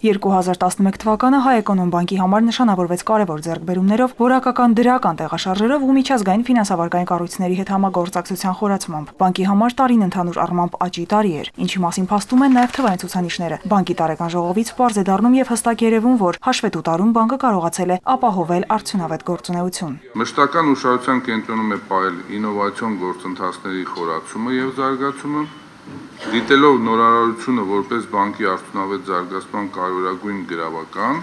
2011 թվականը Հայ Էկոնոմբանկի համար նշանավորվեց կարևոր ձեռքբերումներով, որակական դրական տեղաշարժերով ու միջազգային ֆինանսավարկային կառույցների հետ համագործակցության խորացմամբ։ Բանկի համար տարին ընդհանուր առմամբ աճի տարի էր, ինչի մասին փաստում են նաև թվային ցուցանիշները։ Բանկի տարեկան ժողովից պարզ է դառնում եւ հստակ երևում, որ հաշվետու տարում բանկը կարողացել է ապահովել արդյունավետ գործունեություն։ Մշտական ուշադրության կենտրոնում է պահել ինովացիոն գործընթացների խորացումը եւ զարգացումը, դիտելով նորարարությունը որպես բանկի արդյունավետ զարգացման կարևորագույն գրավական,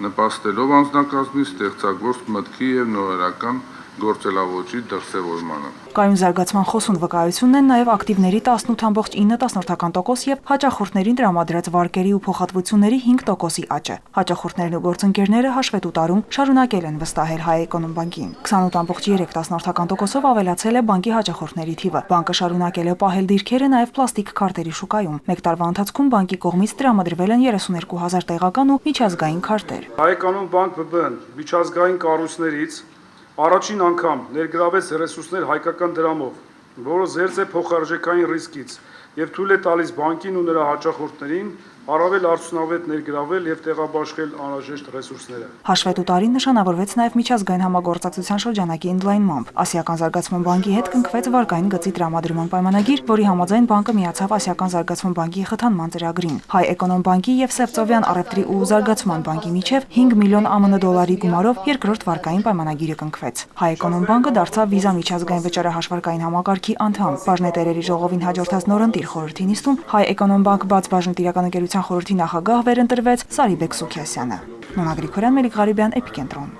նպաստելով անձնակազմի ստեղծագործ մտքի եւ նորարարական գործելավոճի դրսևորմանը։ Կայուն զարգացման խոսուն վկայությունն են նաև ակտիվների 18.9% եւ հաճախորդներին տրամադրած վարկերի ու փոխհատվությունների 5%-ի աճը։ Հաճախորդներն ու գործընկերները հաշվետու տարում շարունակել են վստահել Հայ Էկոնոմբանկին։ 28.3%-ով ավելացել է բանկի հաճախորդների թիվը։ Բանկը շարունակել է պահել դիրքերը նաև պլաստիկ քարտերի շուկայում։ Մեկ տարվա ընթացքում բանկի կողմից տրամադրվել են 32,000 տեղական ու միջազգային քարտեր։ Հայ Էկոնոմբանկ ԲԲ-ն միջազգային կառույցներից առաջին անգամ ներգրավեց ռեսուրսներ հայկական դրամով, որը զերծ է փոխարժեքային ռիսկից եւ թույլ է տալիս բանկին ու նրա հաճախորդներին առավել արդյունավետ ներգրավել եւ տեղաբաշխել անհրաժեշտ ռեսուրսները։ Հաշվետու տարին նշանավորվեց նաև միջազգային համագործակցության շրջանակի ընդլայնմամբ։ Ասիական զարգացման բանկի հետ կնքվեց վարկային գծի տրամադրման պայմանագիր, որի համաձայն բանկը միացավ Ասիական զարգացման բանկի խթանման ծրագրին։ Հայ Էկոնոմբանկի եւ Սևծովյան առևտրի ու զարգացման բանկի միջև 5 միլիոն ԱՄՆ դոլարի գումարով երկրորդ վարկային պայմանագիրը կնքվեց։ Հայ Էկոնոմբանկը դարձավ վիզա միջազգային վճարահաշվարկային համակարգի անդամ։ Բաժնետերերի ժողովին հաջորդած նորընտիր խորհրդի նիստում Հայ Էկոնոմբանկ բաց բաժնետիրական ընկերության խորհրդի նախագահ վերընտրվեց Սարիբեկ Սուքիասյանը։ Նոնա Գրիգորյան, Մելիք Ղարիբյան, Էպիկենտրոն։